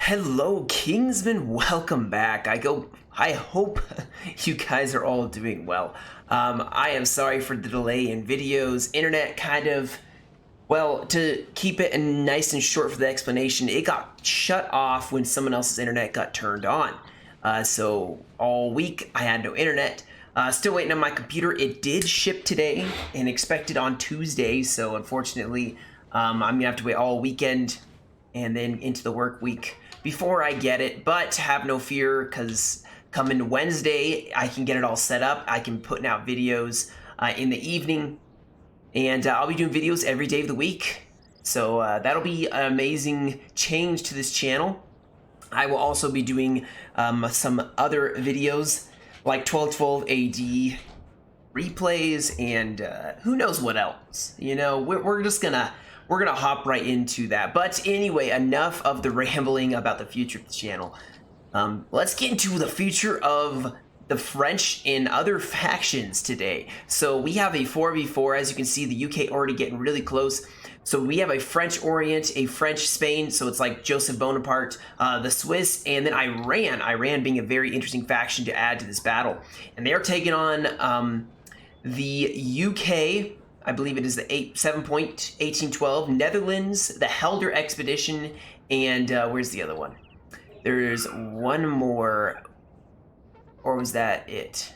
Hello, Kingsman. Welcome back. I hope you guys are all doing well. I am sorry for the delay in videos. Internet to keep it nice and short for the explanation, it got shut off when someone else's internet got turned on. So all week I had no internet. Still waiting on my computer. It did ship today and expected on Tuesday. So unfortunately, I'm gonna have to wait all weekend and then into the work week before I get it, but have no fear, because coming Wednesday I can get it all set up. I can put out videos in the evening, and I'll be doing videos every day of the week, so that'll be an amazing change to this channel. I will also be doing some other videos like 1212 AD replays and who knows what else. You know, we're gonna hop right into that. But anyway, enough of the rambling about the future of the channel. Let's get into the future of the French and other factions today. So we have a 4v4. As you can see, the UK already getting really close. So we have a French Orient, a French Spain, so it's like Joseph Bonaparte, the Swiss, and then Iran. Iran being a very interesting faction to add to this battle. And they are taking on the UK, I believe it is the 1812, Netherlands, the Helder Expedition, and where's the other one? There's one more, or was that it?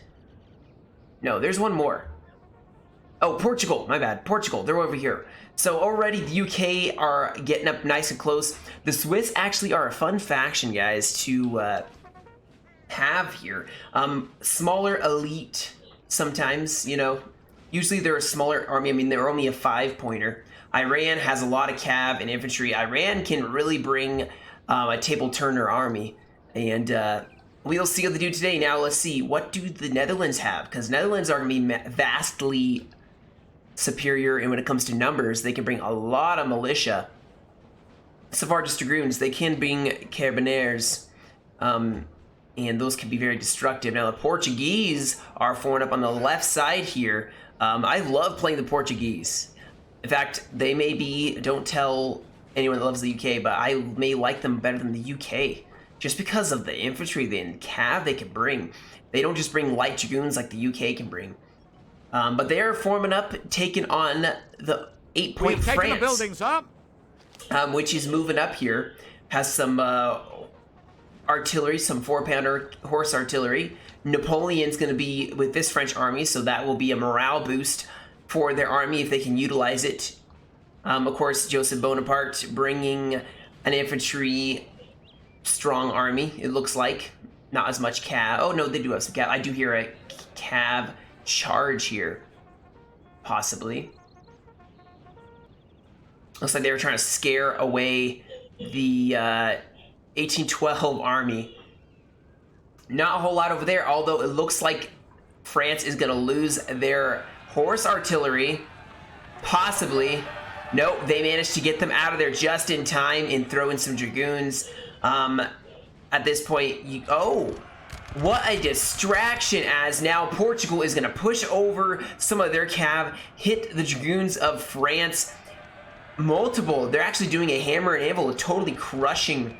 No, there's one more. Oh, Portugal, my bad, Portugal, they're over here. So already the UK are getting up nice and close. The Swiss actually are a fun faction, guys, to have here. Smaller elite sometimes, you know. Usually they're a smaller army. I mean, they're only a 5-pointer. Iran has a lot of cav and infantry. Iran can really bring a table-turner army. And we'll see what they do today. Now, let's see. What do the Netherlands have? Because Netherlands are going to be vastly superior, and when it comes to numbers, they can bring a lot of militia. Savardist Dragoons, they can bring Carabiniers. And those can be very destructive. Now, the Portuguese are forming up on the left side here. I love playing the Portuguese. In fact, they may be, don't tell anyone that loves the UK, but I may like them better than the UK, just because of the infantry and cav they can bring. They don't just bring light dragoons like the UK can bring. But they are forming up, taking on the 8-point France. The buildings up. Which is moving up here. Has some artillery, some 4-pounder horse artillery. Napoleon's going to be with this French army, so that will be a morale boost for their army if they can utilize it. Of course, Joseph Bonaparte bringing an infantry strong army, it looks like. Not as much cav. Oh, no, they do have some cav. I do hear a cav charge here, possibly. Looks like they were trying to scare away the 1812 army. Not a whole lot over there, although it looks like France is going to lose their horse artillery. Possibly. Nope, they managed to get them out of there just in time and throw in some dragoons. At this point, oh, what a distraction, as now Portugal is going to push over some of their cav, hit the dragoons of France. Multiple. They're actually doing a hammer and anvil, totally crushing.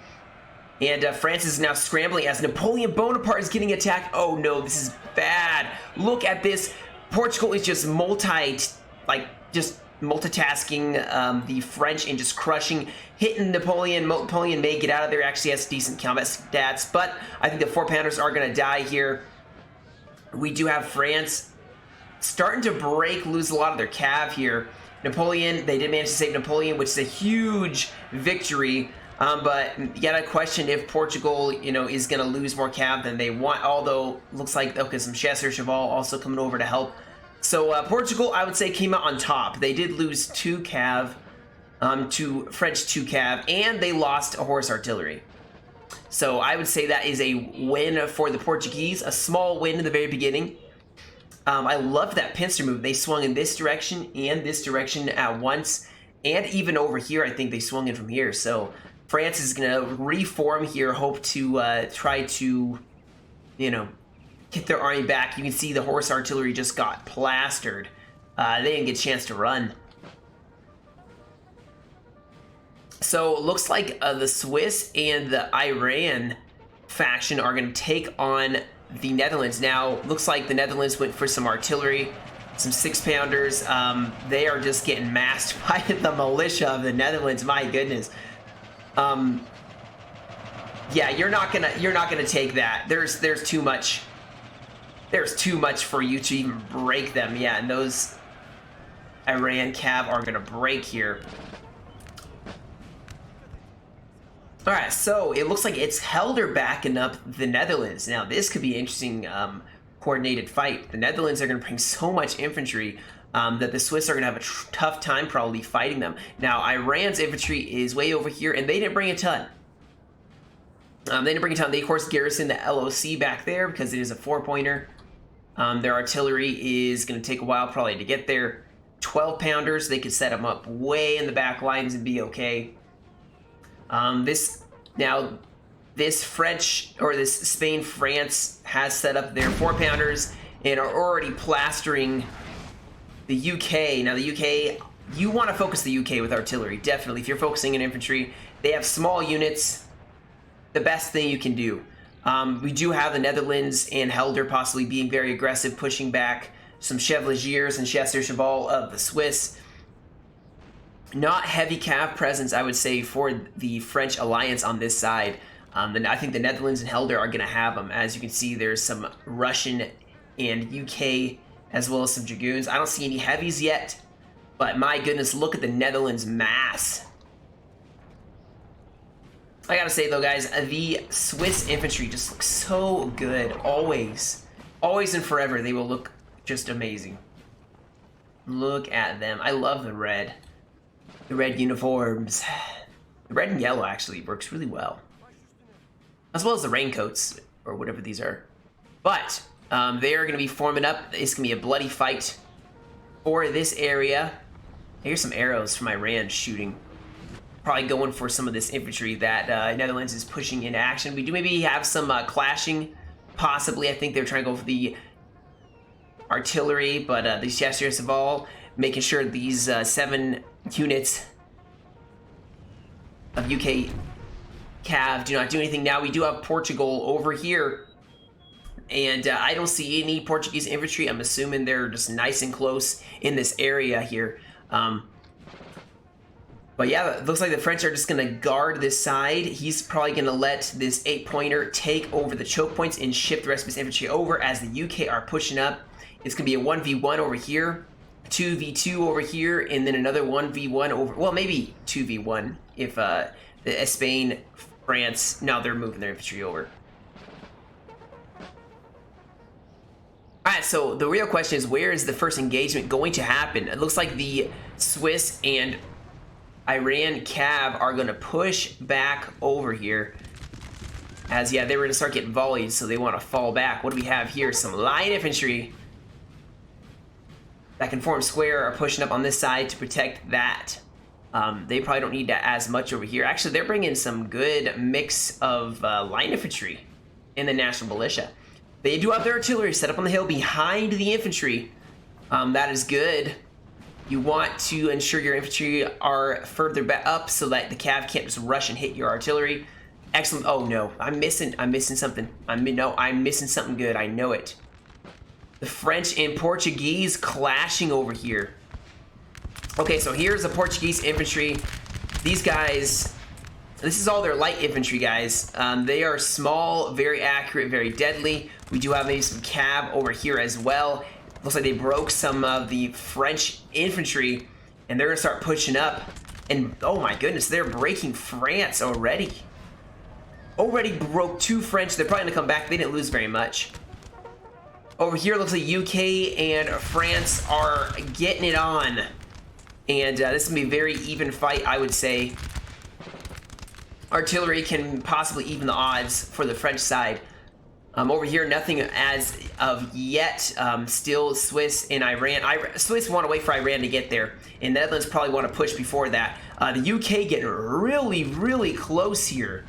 And France is now scrambling as Napoleon Bonaparte is getting attacked. Oh no, this is bad. Look at this. Portugal is just multitasking the French and just crushing, hitting Napoleon. Napoleon may get out of there. Actually has decent combat stats, but I think the 4-pounders are going to die here. We do have France starting to lose a lot of their cav here. Napoleon, they did manage to save Napoleon, which is a huge victory. But you gotta question if Portugal, you know, is gonna lose more cav than they want. Although looks like, okay, some Chasseurs Cheval also coming over to help. So Portugal, I would say, came out on top. They did lose 2 cav, to French 2 cav, and they lost a horse artillery. So I would say that is a win for the Portuguese, a small win in the very beginning. I love that pincer move. They swung in this direction and this direction at once, and even over here, I think they swung in from here. So France is going to reform here, hope to try to, you know, get their army back. You can see the horse artillery just got plastered. They didn't get a chance to run. So it looks like the Swiss and the Iran faction are going to take on the Netherlands. Now, looks like the Netherlands went for some artillery, some 6-pounders. They are just getting massed by the militia of the Netherlands. My goodness. Yeah, you're not gonna take that. There's too much. There's too much for you to even break them. Yeah, and those Iran cav are gonna break here. All right, so it looks like it's Helder backing up the Netherlands. Now, this could be an interesting coordinated fight. The Netherlands are going to bring so much infantry that the Swiss are going to have a tough time probably fighting them. Now, Iran's infantry is way over here, and they didn't bring a ton. They didn't bring a ton. They, of course, garrison the LOC back there because it is a 4-pointer. Their artillery is going to take a while probably to get there. 12-pounders, they could set them up way in the back lines and be okay. This French, or this Spain-France has set up their 4-pounders and are already plastering the UK. Now, the UK, you want to focus the UK with artillery, definitely. If you're focusing on infantry, they have small units, the best thing you can do. We do have the Netherlands and Helder possibly being very aggressive, pushing back some Chevaliers and Chasseurs Cheval of the Swiss. Not heavy cav presence, I would say, for the French alliance on this side. Then I think the Netherlands and Helder are going to have them. As you can see, there's some Russian and UK, as well as some Dragoons. I don't see any heavies yet, but my goodness, look at the Netherlands mass. I gotta say, though, guys, the Swiss infantry just looks so good. Always. Always and forever, they will look just amazing. Look at them. I love the red. The red uniforms. The red and yellow actually works really well. As well as the raincoats, or whatever these are. But they are going to be forming up. It's going to be a bloody fight for this area. Here's some arrows from Iran shooting. Probably going for some of this infantry that Netherlands is pushing into action. We do maybe have some clashing, possibly. I think they're trying to go for the artillery, but the Chasseurs Cheval, making sure these 7 units of UK cav do not do anything. Now, we do have Portugal over here, and I don't see any Portuguese infantry. I'm assuming they're just nice and close in this area here. But yeah, it looks like the French are just going to guard this side. He's probably going to let this 8-pointer take over the choke points and ship the rest of his infantry over as the UK are pushing up. It's going to be a 1v1 over here, 2v2 over here, and then another 1v1 over, well, maybe 2v1 if the Spain, France, now they're moving their infantry over. Alright, so the real question is, where is the first engagement going to happen? It looks like the Swiss and Iran cav are going to push back over here. As, yeah, they were going to start getting volleyed, so they want to fall back. What do we have here? Some light infantry that can form square are pushing up on this side to protect that. They probably don't need that as much over here. Actually, they're bringing some good mix of light infantry in the National Militia. They do have their artillery set up on the hill behind the infantry. That is good. You want to ensure your infantry are further back up so that the cav can't just rush and hit your artillery. Excellent. Oh no, I'm missing something. I'm missing something good. I know it. The French and Portuguese clashing over here. Okay, so here's the Portuguese infantry. These guys, this is all their light infantry, guys. They are small, very accurate, very deadly. We do have maybe some cav over here as well. Looks like they broke some of the French infantry, and they're gonna start pushing up. And oh my goodness, they're breaking France already. Already broke 2 French. They're probably gonna come back. They didn't lose very much. Over here, looks like UK and France are getting it on. And this is gonna be a very even fight, I would say. Artillery can possibly even the odds for the French side. Over here, nothing as of yet. Still Swiss and Iran. Swiss want to wait for Iran to get there, and Netherlands probably want to push before that. The UK getting really, really close here.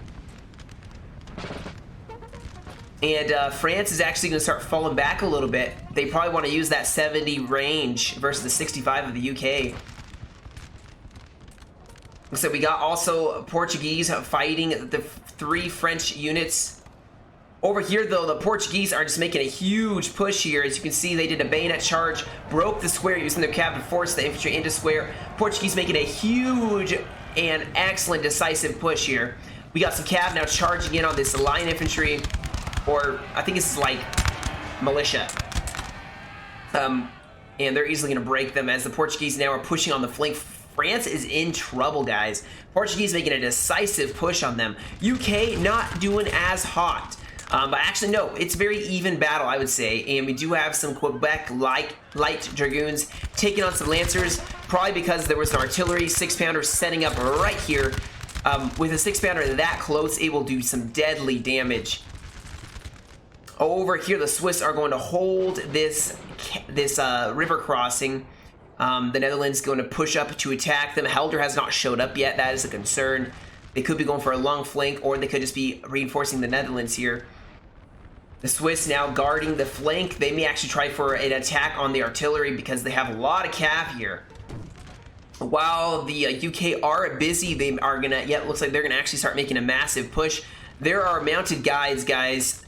And France is actually going to start falling back a little bit. They probably want to use that 70 range versus the 65 of the UK. So we got also Portuguese fighting the 3 French units. Over here, though, the Portuguese are just making a huge push here. As you can see, they did a bayonet charge, broke the square using their cav to force the infantry into square. Portuguese making a huge and excellent decisive push here. We got some cav now charging in on this line infantry, or I think this is like militia. And they're easily going to break them as the Portuguese now are pushing on the flank. France is in trouble, guys. Portuguese making a decisive push on them. UK not doing as hot. But actually, no, it's very even battle, I would say. And we do have some Quebec light dragoons taking on some lancers, probably because there was an artillery 6-pounder setting up right here. With a 6-pounder that close, it will do some deadly damage. Over here, the Swiss are going to hold this river crossing. The Netherlands going to push up to attack them. Helder has not showed up yet. That is a concern. They could be going for a long flank, or they could just be reinforcing the Netherlands here. The Swiss now guarding the flank. They may actually try for an attack on the artillery because they have a lot of cav here. While the UK are busy, they are gonna, it looks like they're gonna actually start making a massive push. There are mounted guys.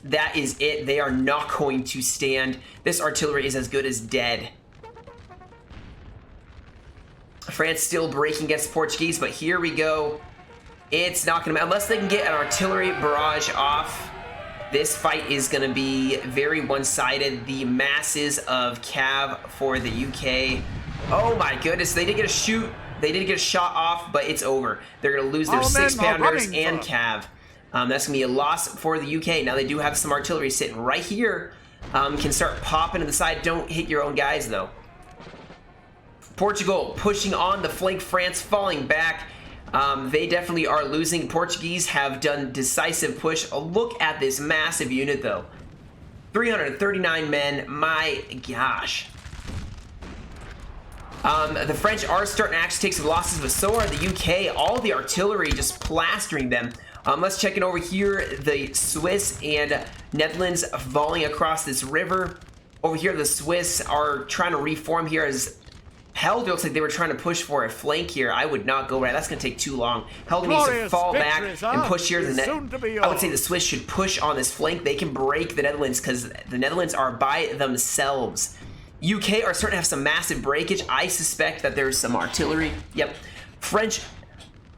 That is it. They are not going to stand. This artillery is as good as dead. France still breaking against the Portuguese, but here we go. It's not gonna, unless they can get an artillery barrage off. This fight is going to be very one-sided. The masses of cav for the UK. Oh my goodness, they did get a shot off, but it's over. They're going to lose their 6-pounders and cav. That's going to be a loss for the UK. Now they do have some artillery sitting right here. Can start popping to the side. Don't hit your own guys though. Portugal pushing on the flank. France falling back. They definitely are losing. Portuguese have done decisive push. Look at this massive unit though. 339 men, my gosh. The French are starting to actually take some losses, but so are the UK. All the artillery just plastering them. Let's check it over here. The Swiss and Netherlands volleying across this river. Over here, the Swiss are trying to reform here as Helder looks like they were trying to push for a flank here. I would not go right. That's going to take too long. Helder needs to fall back and push here. I would say the Swiss should push on this flank. They can break the Netherlands because the Netherlands are by themselves. UK are starting to have some massive breakage. I suspect that there's some artillery. Yep.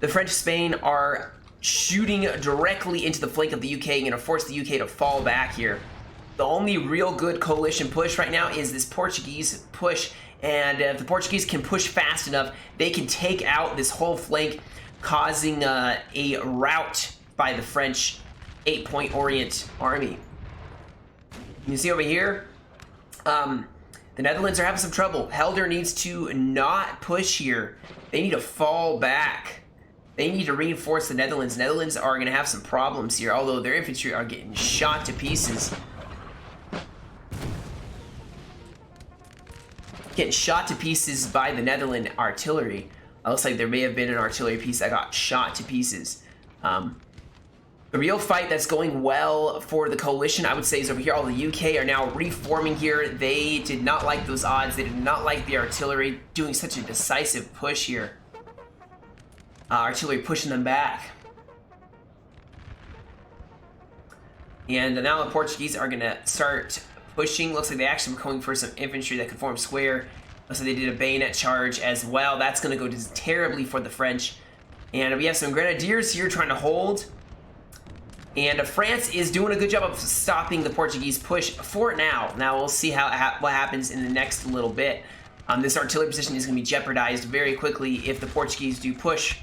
The French Spain are shooting directly into the flank of the UK and going to force the UK to fall back here. The only real good coalition push right now is this Portuguese push. And if the Portuguese can push fast enough, they can take out this whole flank, causing a rout by the French 8-point Orient army. You can see over here, the Netherlands are having some trouble. Helder needs to not push here. They need to fall back. They need to reinforce the Netherlands. Netherlands are going to have some problems here, although their infantry are getting shot to pieces. Getting shot to pieces by the Netherlands artillery. Looks like there may have been an artillery piece that got shot to pieces. The real fight that's going well for the coalition, I would say, is over here. All the UK are now reforming here. They did not like those odds. They did not like the artillery doing such a decisive push here. Artillery pushing them back. And now the Portuguese are going to start pushing. Looks like they actually were going for some infantry that could form square. Looks like they did a bayonet charge as well. That's going to go just terribly for the French. And we have some grenadiers here trying to hold. And France is doing a good job of stopping the Portuguese push for now. Now we'll see what happens in the next little bit. This artillery position is going to be jeopardized very quickly if the Portuguese do push.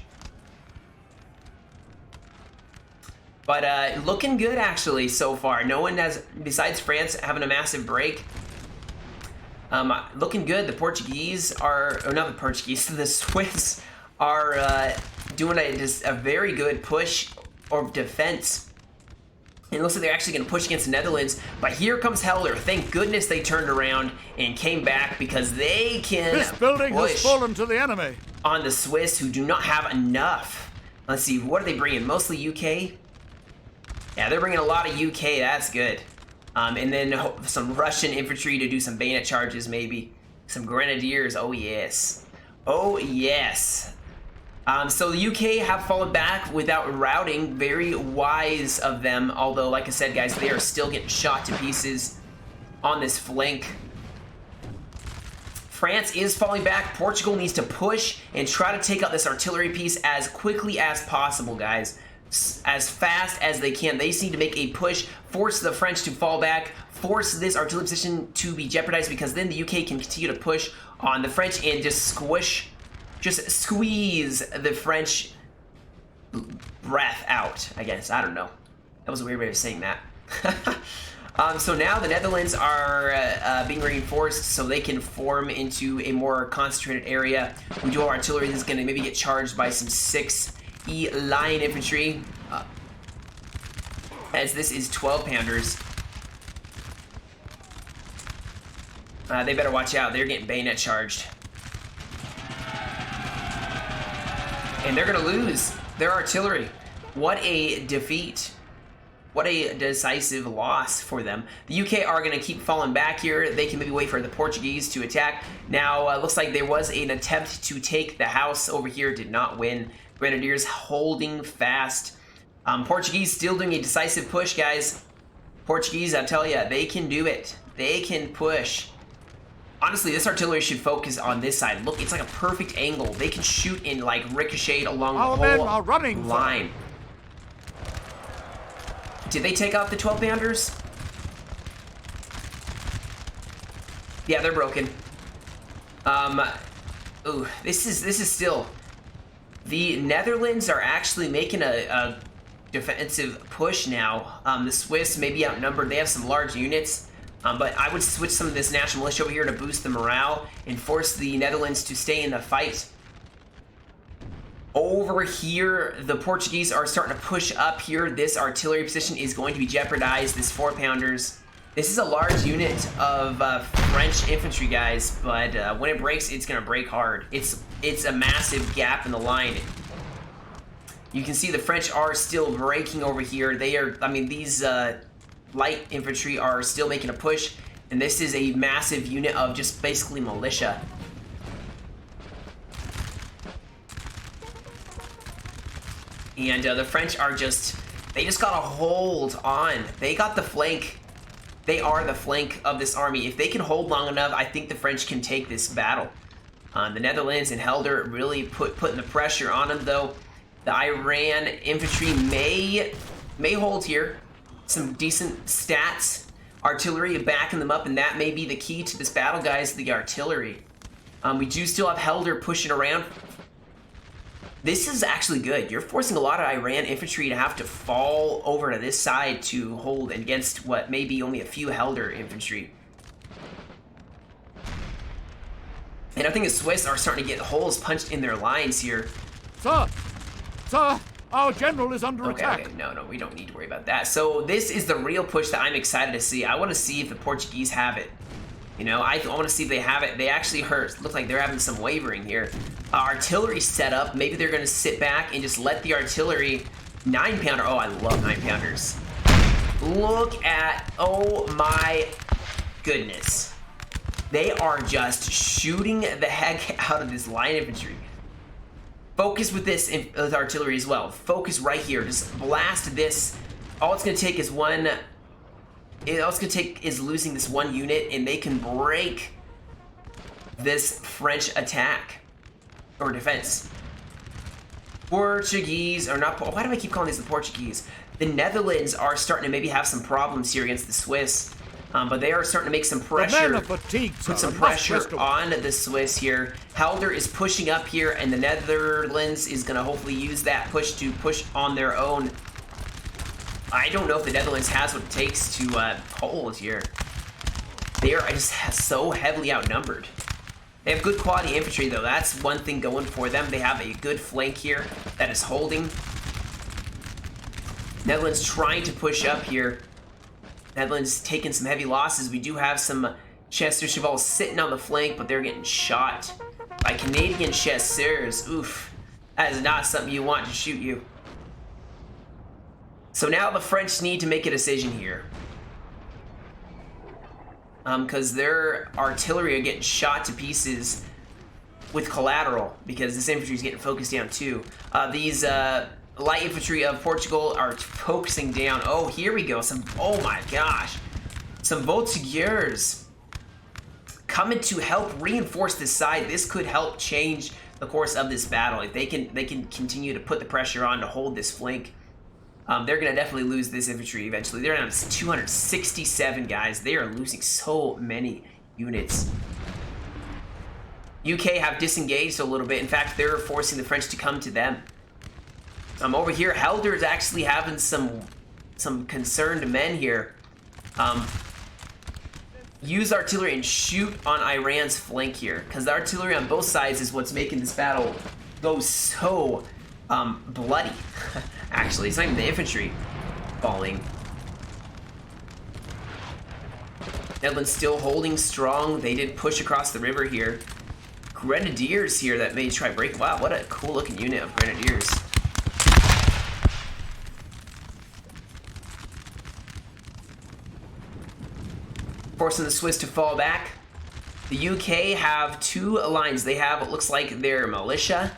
But looking good, actually, so far. No one has, besides France, having a massive break. Looking good. The Portuguese are, or not the Portuguese, the Swiss are doing a very good push or defense. And it looks like they're actually going to push against the Netherlands. But here comes Helder. Thank goodness they turned around and came back because they can This building has fallen to the enemy. On the Swiss, who do not have enough. Let's see, what are they bringing? Mostly UK? Yeah, they're bringing a lot of UK. That's good. And then some Russian infantry to do some bayonet charges, maybe. Some grenadiers. Oh, yes. Oh, yes. So the UK have fallen back without routing. Very wise of them. Although, like I said, guys, they are still getting shot to pieces on this flank. France is falling back. Portugal needs to push and try to take out this artillery piece as quickly as possible, guys. As fast as they can. They just need to make a push, force the French to fall back, force this artillery position to be jeopardized, because then the UK can continue to push on the French and just squeeze the French breath out, I guess. I don't know. That was a weird way of saying that. So now the Netherlands are being reinforced so they can form into a more concentrated area. We do have artillery that's going to maybe get charged by some 6E line infantry, as this is 12-pounders. They better watch out. They're getting bayonet charged. And they're going to lose their artillery. What a defeat. What a decisive loss for them. The UK are going to keep falling back here. They can maybe wait for the Portuguese to attack. Now, looks like there was an attempt to take the house over here. Did not win. Grenadiers holding fast. Portuguese still doing a decisive push, guys. Portuguese, I tell you, they can do it. They can push. Honestly, this artillery should focus on this side. Look, it's like a perfect angle. They can shoot in, like, ricochet along the whole line. Did they take out the 12-pounders? Yeah, they're broken. Ooh, this is still... The Netherlands are actually making a defensive push now. The Swiss may be outnumbered. They have some large units. But I would switch some of this national militia over here to boost the morale and force the Netherlands to stay in the fight. Over here, the Portuguese are starting to push up here. This artillery position is going to be jeopardized. This 4-pounders. This is a large unit of French infantry, guys. But when it breaks, it's going to break hard. It's a massive gap in the line. You can see the French are still breaking over here. They are, I mean, these light infantry are still making a push, and this is a massive unit of just basically militia. And the French are they just got a hold on. They got the flank. They are the flank of this army. If they can hold long enough, I think the French can take this battle. The Netherlands and Helder really putting the pressure on them, though. The Iran infantry may hold here. Some decent stats, artillery backing them up, and that may be the key to this battle, guys, the artillery. We do still have Helder pushing around. This is actually good. You're forcing a lot of Iran infantry to have to fall over to this side to hold against what may be only a few Helder infantry. And I think the Swiss are starting to get holes punched in their lines here. Sir, our general is under attack. Okay, no, we don't need to worry about that. So this is the real push that I'm excited to see. I want to see if the Portuguese have it. You know, I want to see if they have it. They actually look like they're having some wavering here. Artillery set up. Maybe they're going to sit back and just let the artillery 9-pounder. Oh, I love 9-pounders. Look at, oh my goodness. They are just shooting the heck out of this line infantry. Focus with this with artillery as well. Focus right here. Just blast this. All it's going to take is all it's going to take is losing this one unit, and they can break this French attack or defense. Portuguese are not. Why do I keep calling these the Portuguese? The Netherlands are starting to maybe have some problems here against the Swiss. But they are starting to make some pressure, put some pressure on the Swiss here. Helder is pushing up here, and the Netherlands is going to hopefully use that push on their own. I don't know if the Netherlands has what it takes to hold here. They are just so heavily outnumbered. They have good quality infantry, though. That's one thing going for them. They have a good flank here that is holding. Netherlands trying to push up here. Netherlands taking some heavy losses. We do have some Chasseurs Chevals sitting on the flank, but they're getting shot by Canadian Chasseurs. Oof. That is not something you want to shoot you. So now the French need to make a decision here. Because their artillery are getting shot to pieces. with collateral because this infantry is getting focused down too. These light infantry of Portugal are focusing down. Oh, here we go. Oh my gosh. Some voltigeurs coming to help reinforce this side. This could help change the course of this battle. If they can continue to put the pressure on to hold this flank. They're going to definitely lose this infantry eventually. They're down to 267 guys. They are losing so many units. UK have disengaged a little bit. In fact, they're forcing the French to come to them. Over here, Helder's actually having some concerned men here. Use artillery and shoot on Iran's flank here, because the artillery on both sides is what's making this battle go so bloody. Actually, it's not even the infantry falling. Netherlands still holding strong. They did push across the river here. Grenadiers here that may try break. Wow, what a cool looking unit of Grenadiers. Forcing the Swiss to fall back. The UK have two lines. They have what looks like their militia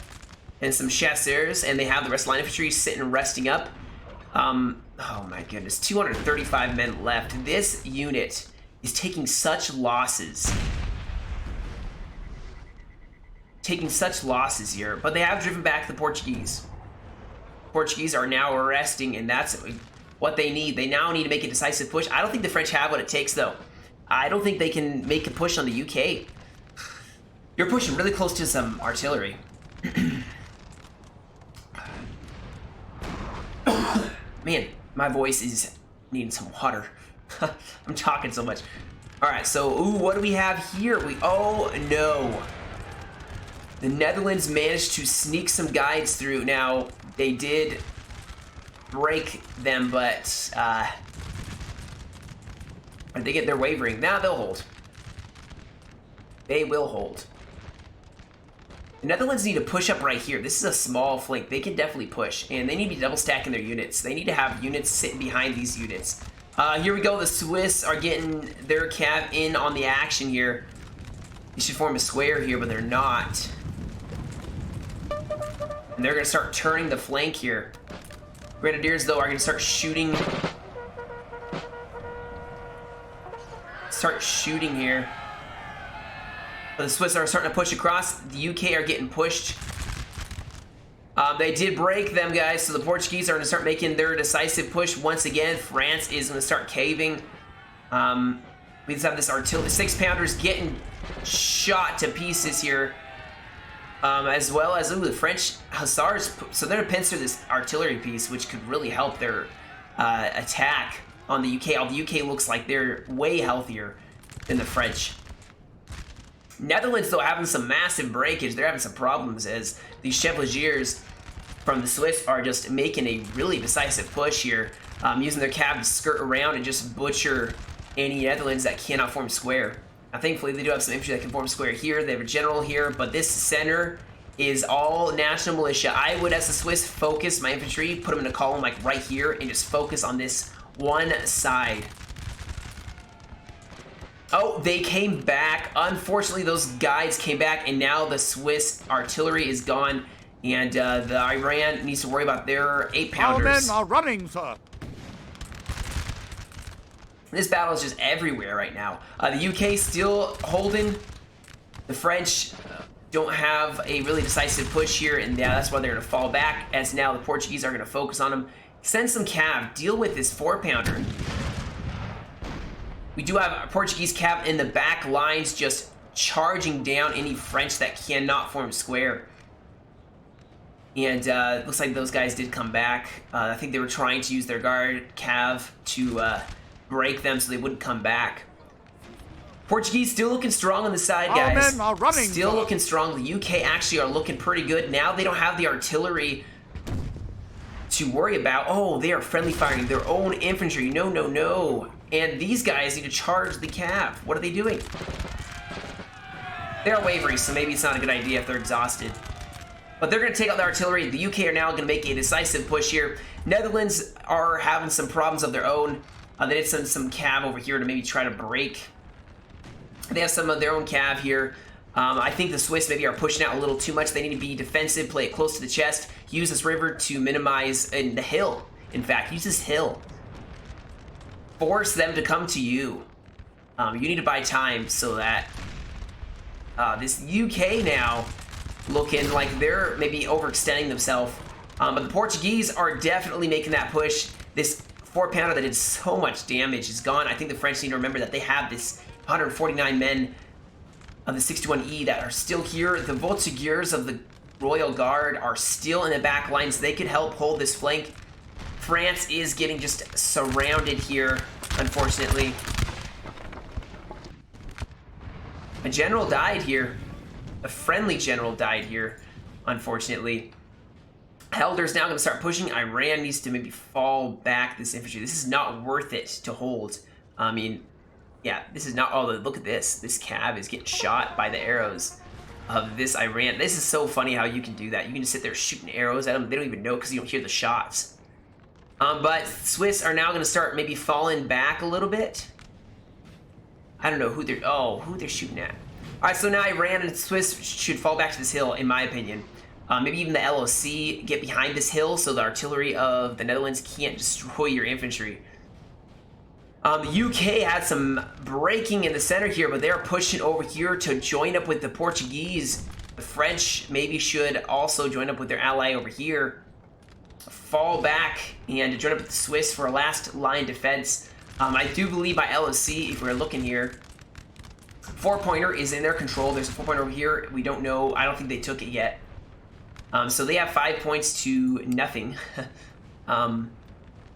and some chasseurs, and they have the rest of the line infantry sitting and resting up. Oh my goodness, 235 men left. This unit is taking such losses. Here, but they have driven back the Portuguese. Portuguese are now arresting, and that's what they need. They now need to make a decisive push. I don't think the French have what it takes, though. I don't think they can make a push on the UK. You're pushing really close to some artillery. Man, my voice is needing some water. I'm talking so much. All right, so what do we have here? Oh no. The Netherlands managed to sneak some guides through. Now, they did break them, but they're wavering. Now they'll hold. They will hold. The Netherlands need to push up right here. This is a small flank. They can definitely push, and they need to be double stacking their units. They need to have units sitting behind these units. Here we go. The Swiss are getting their cav in on the action here. They should form a square here, but they're not. And they're going to start turning the flank here. Grenadiers, though, are going to start shooting. Here. But the Swiss are starting to push across. The UK are getting pushed. They did break them, guys, so the Portuguese are going to start making their decisive push once again. France is going to start caving. We just have this artillery. 6-pounders getting shot to pieces here. As well as, the French hussars. So they're going to pincer this artillery piece, which could really help their attack on the UK. All the UK looks like they're way healthier than the French. Netherlands, though, having some massive breakage. They're having some problems as these chevaliers from the Swiss are just making a really decisive push here, using their cav to skirt around and just butcher any Netherlands that cannot form square. Now, thankfully, they do have some infantry that can form square here. They have a general here, but this center is all national militia. I would, as the Swiss, focus my infantry, put them in a column like right here, and just focus on this one side. Oh, they came back. Unfortunately, those guides came back, and now the Swiss artillery is gone, and the Iran needs to worry about their 8-pounders. Our men are running, sir. This battle is just everywhere right now. The UK still holding. The French don't have a really decisive push here, and that's why they're going to fall back, as now the Portuguese are going to focus on them. Send some cav. Deal with this 4-pounder. We do have a Portuguese cav in the back lines just charging down any French that cannot form square. And it looks like those guys did come back. I think they were trying to use their guard cav to break them so they wouldn't come back. Portuguese still looking strong on the side, guys. Our men are running, still looking strong. The UK actually are looking pretty good. Now they don't have the artillery to worry about. Oh, they are friendly firing their own infantry. No, no, no. And these guys need to charge the cav. What are they doing? They're wavering, so maybe it's not a good idea if they're exhausted. But they're going to take out the artillery. The UK are now going to make a decisive push here. Netherlands are having some problems of their own. They did send some cav over here to maybe try to break. They have some of their own cav here. I think the Swiss maybe are pushing out a little too much. They need to be defensive, play it close to the chest, use this river to minimize, and the hill, in fact, use this hill. Force them to come to you. You need to buy time so that this UK now looking like they're maybe overextending themselves. But the Portuguese are definitely making that push. This 4-pounder that did so much damage is gone. I think the French need to remember that they have this 149 men of the 61E that are still here. The Voltigeurs of the Royal Guard are still in the back line, so they could help hold this flank. France is getting just surrounded here, unfortunately. A general died here. A friendly general died here, unfortunately. Helder's now going to start pushing. Iran needs to maybe fall back this infantry. This is not worth it to hold. I mean, yeah, this is not... Oh, look at this. This cav is getting shot by the arrows of this Iran. This is so funny how you can do that. You can just sit there shooting arrows at them. They don't even know because you don't hear the shots. But Swiss are now going to start maybe falling back a little bit. I don't know who they're... Oh, who they're shooting at. All right, so now Iran and Swiss should fall back to this hill, in my opinion. Maybe even the LOC get behind this hill so the artillery of the Netherlands can't destroy your infantry. The UK had some breaking in the center here, but they're pushing over here to join up with the Portuguese. The French maybe should also join up with their ally over here. Fall back and join up with the Swiss for a last line defense. I do believe by LOC, if we're looking here, 4-pointer is in their control. There's a 4-pointer over here. We don't know. I don't think they took it yet. So they have 5 points to nothing.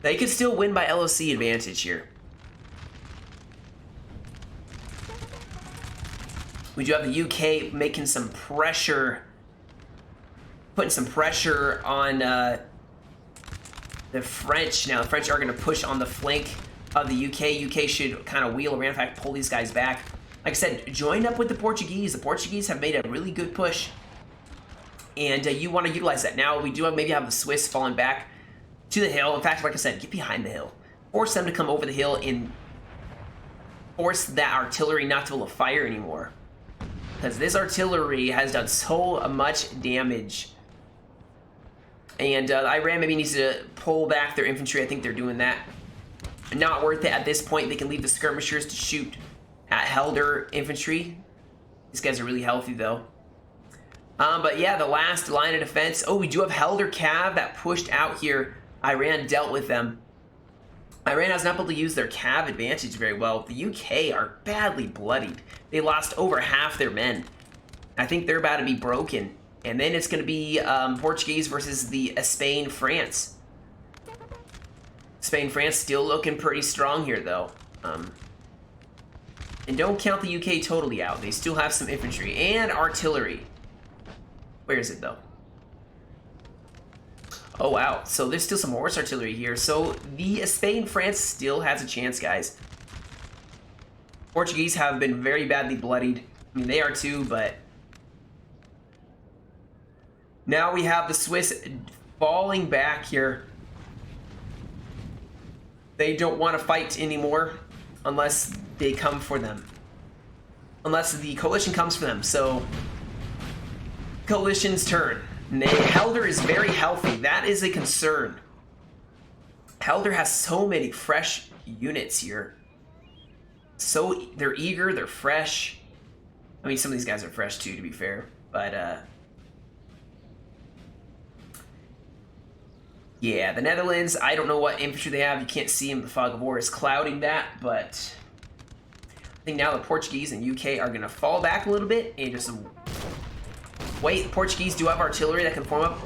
They could still win by LOC advantage here. We do have the UK making some pressure, putting some pressure on the French. Now the French are going to push on the flank of the UK. UK should kind of wheel around, in fact, pull these guys back. Like I said, join up with the Portuguese. The Portuguese have made a really good push. And you want to utilize that. Now, we do have, maybe have the Swiss falling back to the hill. In fact, like I said, get behind the hill. Force them to come over the hill and force that artillery not to be able to fire anymore. Because this artillery has done so much damage. And Iran maybe needs to pull back their infantry. I think they're doing that. Not worth it at this point. They can leave the skirmishers to shoot at Helder infantry. These guys are really healthy, though. But yeah, the last line of defense. Oh, we do have Helder Cav that pushed out here. Iran dealt with them. Iran has not been able to use their Cav advantage very well. The UK are badly bloodied. They lost over half their men. I think they're about to be broken. And then it's going to be Portuguese versus the Spain-France. Spain-France still looking pretty strong here, though. And don't count the UK totally out. They still have some infantry and artillery. Where is it, though? Oh, wow. So there's still some horse artillery here. So the Spain-France still has a chance, guys. Portuguese have been very badly bloodied. I mean, they are too, but... Now we have the Swiss falling back here. They don't want to fight anymore unless they come for them. Unless the coalition comes for them. So... Coalition's turn. Helder is very healthy. That is a concern. Helder has so many fresh units here. So they're eager, they're fresh. I mean, some of these guys are fresh too, to be fair. But yeah, the Netherlands, I don't know what infantry they have. You can't see them. The fog of war is clouding that, but I think now the Portuguese and UK are going to fall back a little bit and just wait. The Portuguese do have artillery that can form up.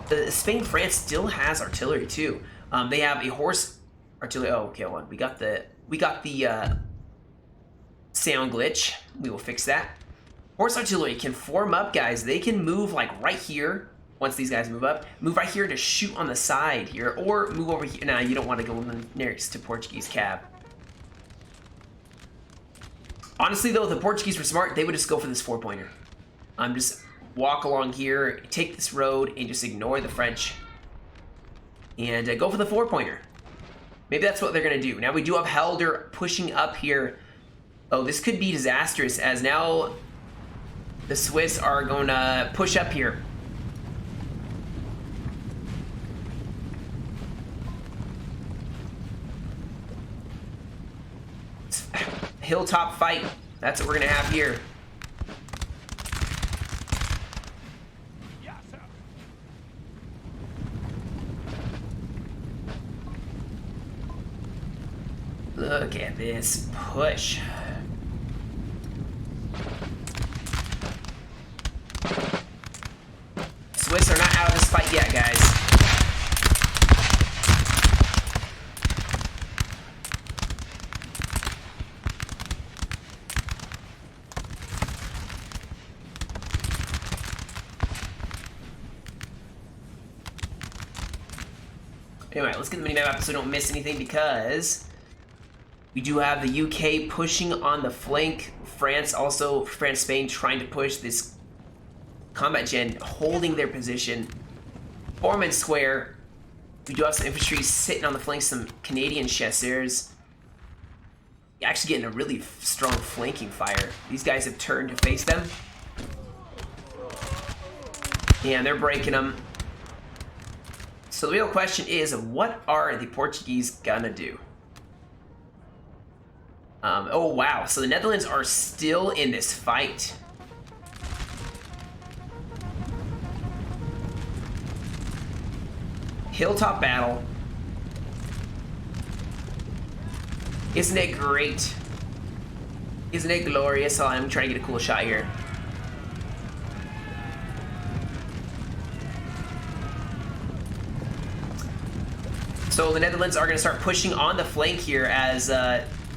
The Spain-France still has artillery too. They have a horse artillery. Oh, okay, hold on. We got the sound glitch. We will fix that. Horse artillery can form up, guys. They can move like right here. Once these guys move up, move right here to shoot on the side here, or move over here. Nah, you don't want to go next to Portuguese Cav. Honestly, though, if the Portuguese were smart, they would just go for this 4-pointer. Just walk along here, take this road, and just ignore the French. And go for the 4-pointer. Maybe that's what they're going to do. Now we do have Helder pushing up here. Oh, this could be disastrous, as now the Swiss are going to push up here. Hilltop fight. That's what we're going to have here. Look at this push. Swiss are not out of this fight yet, guys. Anyway, let's get the mini-map up so we don't miss anything, because we do have the UK pushing on the flank. France, Spain trying to push this combat gen, holding their position. Foreman Square. We do have some infantry sitting on the flank, some Canadian chasseurs. Actually getting a really strong flanking fire. These guys have turned to face them. And they're breaking them. So the real question is, what are the Portuguese gonna do? Oh wow, so the Netherlands are still in this fight. Hilltop battle. Isn't it great? Isn't it glorious? Oh, I'm trying to get a cool shot here. So the Netherlands are going to start pushing on the flank here as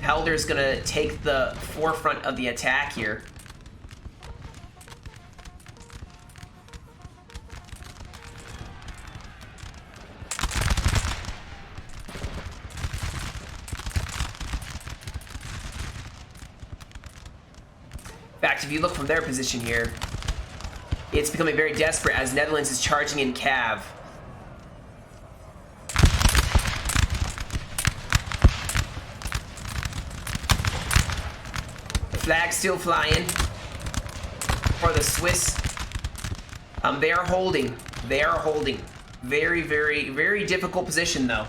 Helder's going to take the forefront of the attack here. In fact, if you look from their position here, it's becoming very desperate as Netherlands is charging in cav. Flag still flying for the Swiss. They are holding. They are holding. Very, very, very difficult position, though.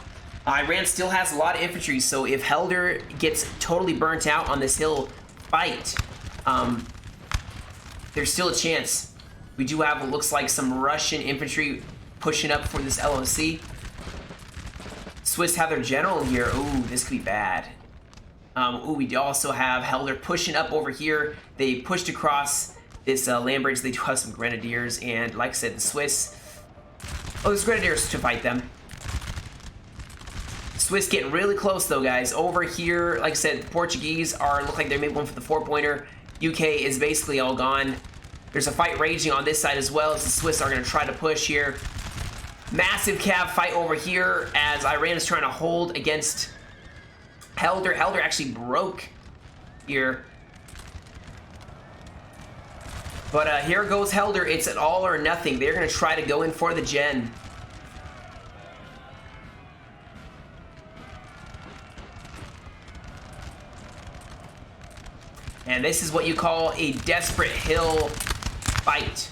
Iran still has a lot of infantry, so if Helder gets totally burnt out on this hill fight, there's still a chance. We do have what looks like some Russian infantry pushing up for this LOC. Swiss have their general here. Ooh, this could be bad. We also have Helder pushing up over here. They pushed across this land bridge. They do have some grenadiers, and like I said, the Swiss. Oh, there's grenadiers to fight them. Swiss getting really close though, guys. Over here, like I said, the Portuguese look like they made one for the 4-pointer. UK is basically all gone. There's a fight raging on this side as well as the Swiss are going to try to push here. Massive cav fight over here as Iran is trying to hold against Helder. Helder actually broke here. But here goes Helder. It's an all or nothing. They're going to try to go in for the gen. And this is what you call a desperate hill fight.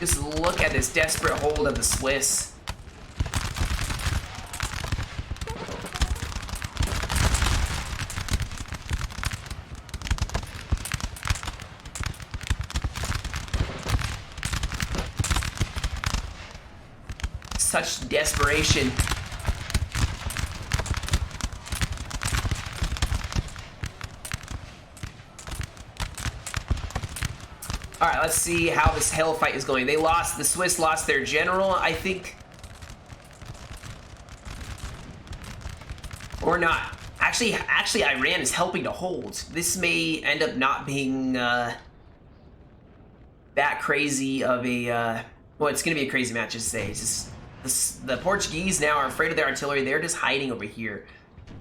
Just look at this desperate hold of the Swiss. Such desperation. All right, let's see how this hell fight is going. The Swiss lost their general, I think. Or not. Actually, Iran is helping to hold. This may end up not being that crazy of a... well, it's going to be a crazy match, just to say. It's just, the Portuguese now are afraid of their artillery. They're just hiding over here.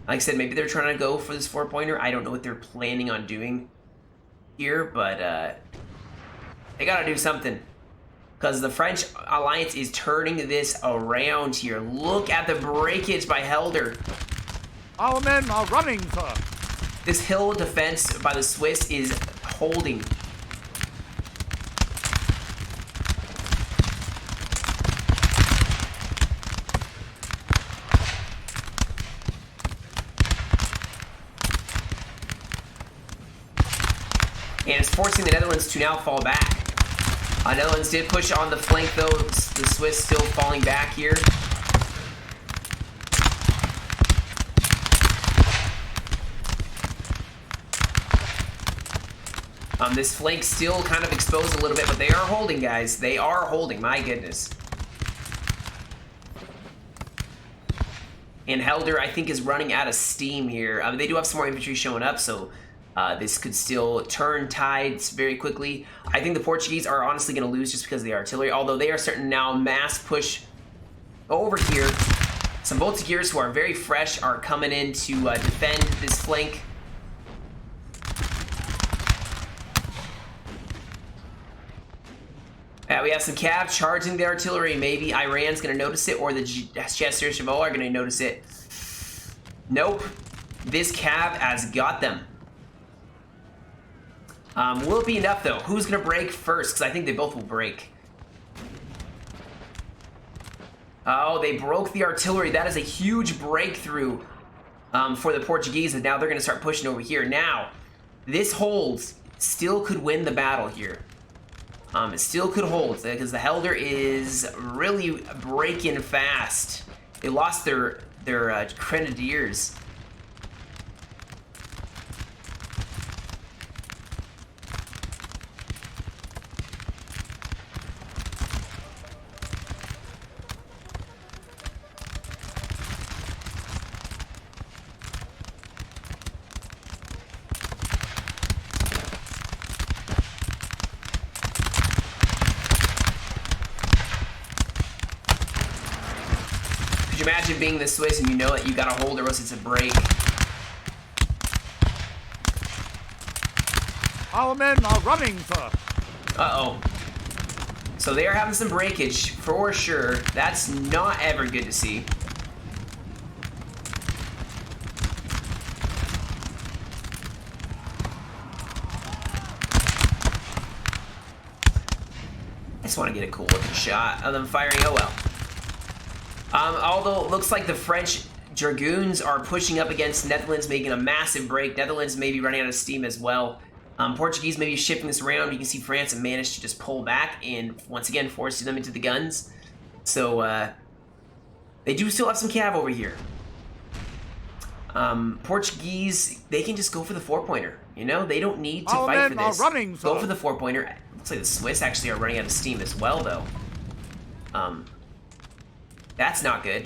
Like I said, maybe they're trying to go for this 4-pointer. I don't know what they're planning on doing here, but... they gotta do something. because the French alliance is turning this around here. Look at the breakage by Helder. Our men are running, sir. This hill defense by the Swiss is holding. And it's forcing the Netherlands to now fall back. Netherlands did push on the flank though. The Swiss still falling back here. This flank still kind of exposed a little bit, but they are holding, guys. They are holding, my goodness. And Helder, I think, is running out of steam here. They do have some more infantry showing up, so this could still turn tides very quickly. I think the Portuguese are honestly going to lose just because of the artillery, although they are starting to now mass push over here. Some Voltigeurs who are very fresh are coming in to defend this flank. We have some Cav charging the artillery. Maybe Iran's going to notice it, or the Chasseurs Cheval are going to notice it. Nope. This Cav has got them. Will it be enough, though? Who's going to break first? Because I think they both will break. Oh, they broke the artillery. That is a huge breakthrough for the Portuguese, and now they're going to start pushing over here. Now, this holds. Still could win the battle here. It still could hold, because the Helder is really breaking fast. They lost their Grenadiers. Imagine being the Swiss and you know that you gotta hold or else it's a break. Our men are running, sir. Uh-oh. So they are having some breakage, for sure. That's not ever good to see. I just want to get a cool looking shot of them firing. Oh well. Although it looks like the French Dragoons are pushing up against Netherlands, making a massive break. Netherlands may be running out of steam as well. Portuguese may be shifting this around. You can see France have managed to just pull back and once again forcing them into the guns. So they do still have some cav over here. Portuguese, they can just go for the four-pointer. You know, they don't need to fight for this. Running, go for the four-pointer. Looks like the Swiss actually are running out of steam as well, though. That's not good.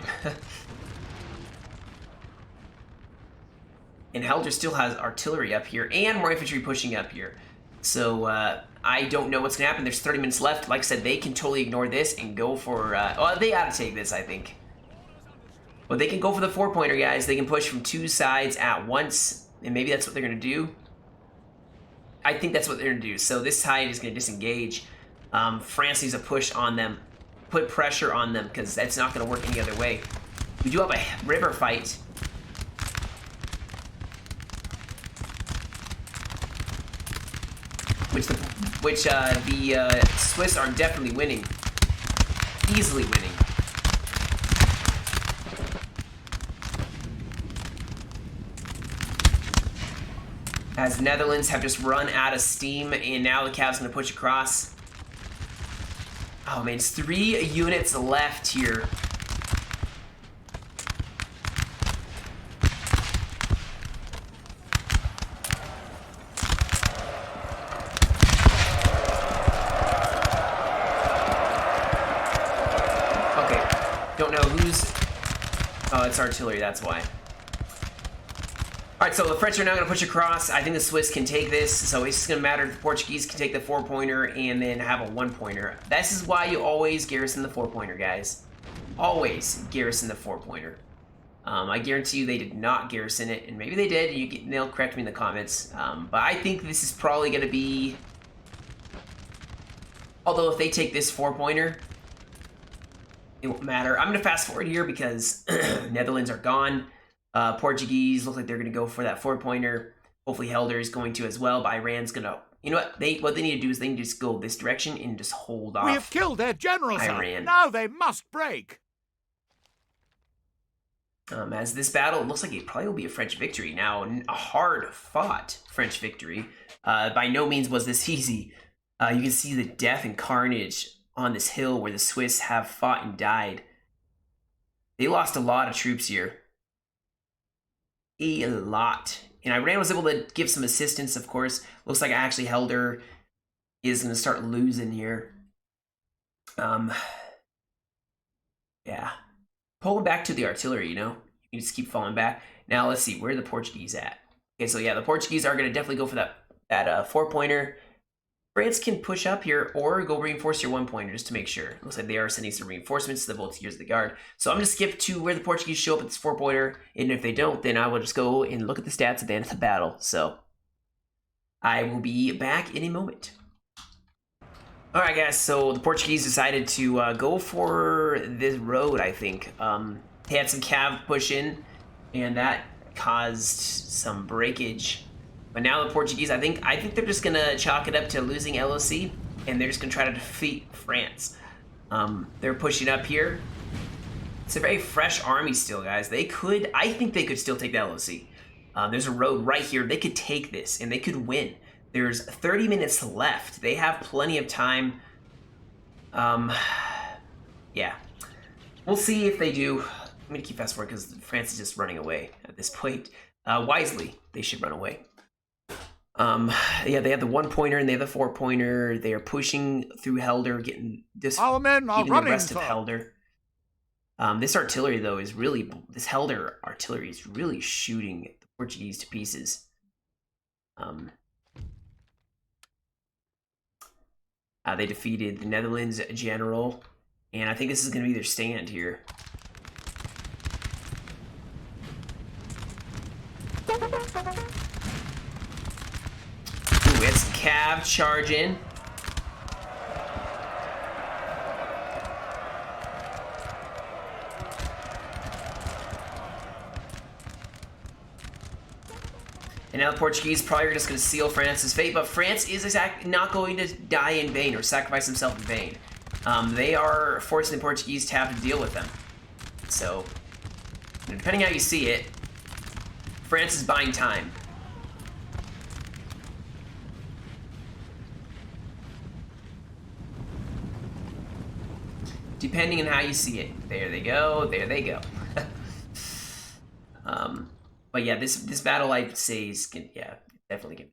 And Helder still has artillery up here and more infantry pushing up here. So I don't know what's going to happen. There's 30 minutes left. Like I said, they can totally ignore this and go for... oh, they ought to take this, I think. But they can go for the four-pointer, guys. They can push from two sides at once. And maybe that's what they're going to do. I think that's what they're going to do. So this side is going to disengage. France needs to push on them. Put pressure on them, because that's not going to work any other way. We do have a river fight. Which the Swiss are definitely winning. Easily winning. As the Netherlands have just run out of steam, and now the Cav's going to push across. Oh man, it's 3 units left here. Okay, don't know who's... Oh, it's artillery, that's why. Alright, so the French are now going to push across. I think the Swiss can take this, so it's just going to matter if the Portuguese can take the four-pointer and then have a one-pointer. This is why you always garrison the four-pointer, guys. Always garrison the four-pointer. I guarantee you they did not garrison it, and maybe they did. They'll correct me in the comments. But I think this is probably going to be... Although if they take this 4-pointer, it won't matter. I'm going to fast forward here because Netherlands are gone. Portuguese look like they're going to go for that 4-pointer. Hopefully Helder is going to as well, but Iran's going to... You know what they need to do is they need to just go this direction and just hold off. We have killed their general, sir. Iran. Now they must break. As this battle, it looks like it probably will be a French victory. Now, a hard-fought French victory. By no means was this easy. You can see the death and carnage on this hill where the Swiss have fought and died. They lost a lot of troops here. A lot. And Iran was able to give some assistance, of course. Looks like actually Helder is going to start losing here. Yeah. Pull back to the artillery, you know? You just keep falling back. Now, let's see. Where are the Portuguese at? Okay, so yeah, the Portuguese are going to definitely go for that 4-pointer. France can push up here or go reinforce your 1-pointer just to make sure. Looks like they are sending some reinforcements to the Volunteers of the Guard. So I'm going to skip to where the Portuguese show up at this 4-pointer. And if they don't, then I will just go and look at the stats at the end of the battle. So I will be back in a moment. Alright guys, so the Portuguese decided to go for this road, I think. They had some cav push in, and that caused some breakage. But now the Portuguese, I think they're just gonna chalk it up to losing LOC, and they're just gonna try to defeat France. They're pushing up here. It's a very fresh army still, guys. I think they could still take the LOC. There's a road right here. They could take this, and they could win. There's 30 minutes left. They have plenty of time. Yeah. We'll see if they do. I'm going to keep fast forward because France is just running away at this point. Wisely, they should run away. Yeah, they have the 1-pointer and they have the 4-pointer. They are pushing through Helder, getting this. Our men are running, the rest sir. of Helder. This artillery, though, is really... This Helder artillery is really shooting the Portuguese to pieces. They defeated the Netherlands general, and I think this is going to be their stand here. Ooh, we had some cav charge in. And now the Portuguese probably are just going to seal France's fate, but France is not going to die in vain or sacrifice himself in vain. They are forcing the Portuguese to have to deal with them. So, depending how you see it, France is buying time. Depending on how you see it. There they go, there they go. But yeah, this battle I'd say is definitely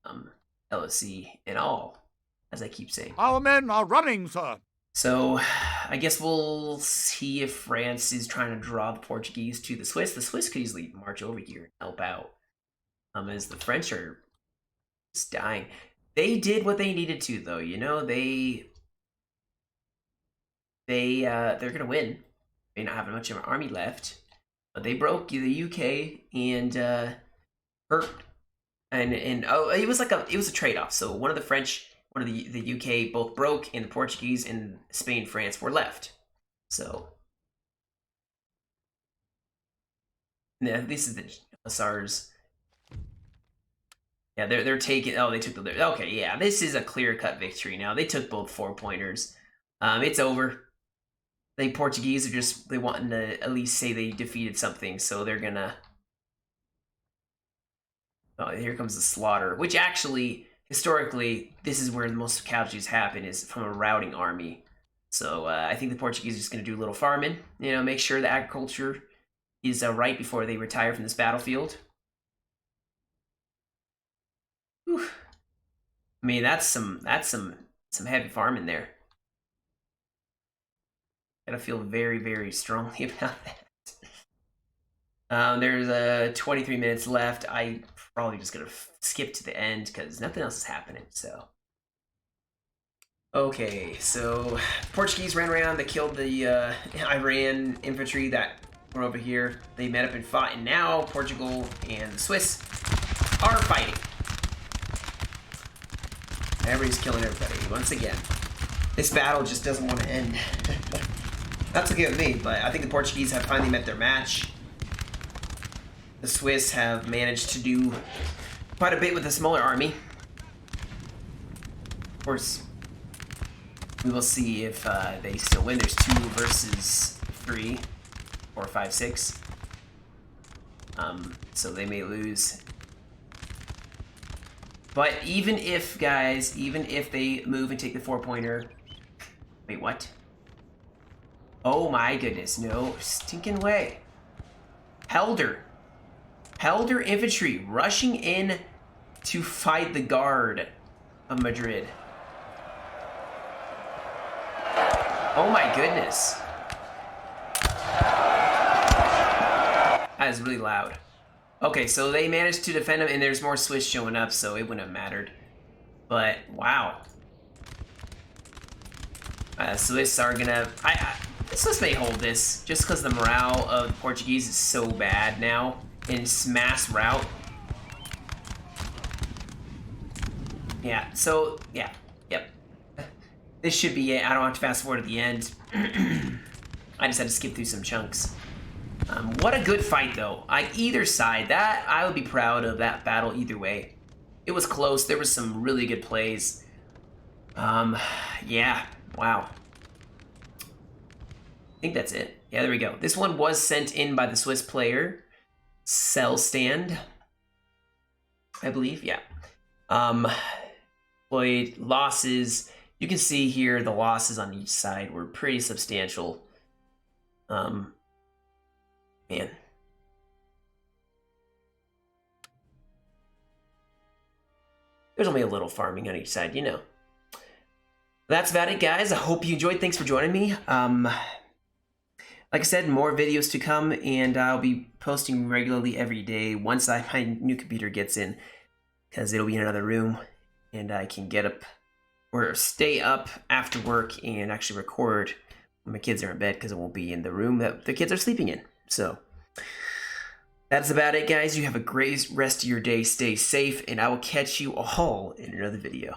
gonna LOC and all, as I keep saying. Our men are running, sir. So I guess we'll see if France is trying to draw the Portuguese to the Swiss. The Swiss could easily march over here and help out. As the French are just dying. They did what they needed to, though. You know, they're gonna win. May not have much of an army left. But they broke the UK and hurt, and it was a trade-off. So one of the French, one of the UK both broke, and the Portuguese and Spain, France were left. So yeah, this is the Hussars. Yeah, they're taking. Oh, they took the. Okay, yeah, this is a clear-cut victory. Now they took both 4-pointers. It's over. The Portuguese are they wanting to at least say they defeated something, so they're gonna... Oh, here comes the slaughter, which actually, historically, this is where the most casualties happen, is from a routing army. So I think the Portuguese are just gonna do a little farming, you know, make sure the agriculture is right before they retire from this battlefield. Whew. I mean, that's some heavy farming there. I feel very, very strongly about that. There's 23 minutes left. I'm probably just gonna skip to the end because nothing else is happening. So, okay, so Portuguese ran around. They killed the Iran infantry that were over here. They met up and fought, and now Portugal and the Swiss are fighting. Everybody's killing everybody once again. This battle just doesn't want to end. That's okay with me, but I think the Portuguese have finally met their match. The Swiss have managed to do quite a bit with a smaller army. Of course, we will see if they still win. There's 2 versus 3, 4, 5, 6. So they may lose. But even if, guys, even if they move and take the 4-pointer... Wait, what? Oh my goodness, no stinking way. Helder infantry rushing in to fight the guard of Madrid. Oh my goodness. That is really loud. Okay, so they managed to defend him, and there's more Swiss showing up, so it wouldn't have mattered. But, wow. Swiss are gonna... Swiss may hold this, just because the morale of the Portuguese is so bad now in mass rout. Yeah, so, yeah, yep. This should be it. I don't have to fast forward to the end. I just had to skip through some chunks. What a good fight, though. Either side, that I would be proud of that battle either way. It was close. There was some really good plays. Yeah, wow. I think that's it. Yeah, there we go. This one was sent in by the Swiss player, Cell Stand, I believe. Yeah. Lloyd, losses. You can see here the losses on each side were pretty substantial. Man. There's only a little farming on each side, you know. That's about it, guys. I hope you enjoyed. Thanks for joining me. Like I said, more videos to come, and I'll be posting regularly every day once my new computer gets in, because it'll be in another room, and I can get up or stay up after work and actually record when my kids are in bed, because it won't be in the room that the kids are sleeping in. So that's about it, guys. You have a great rest of your day. Stay safe, and I will catch you all in another video.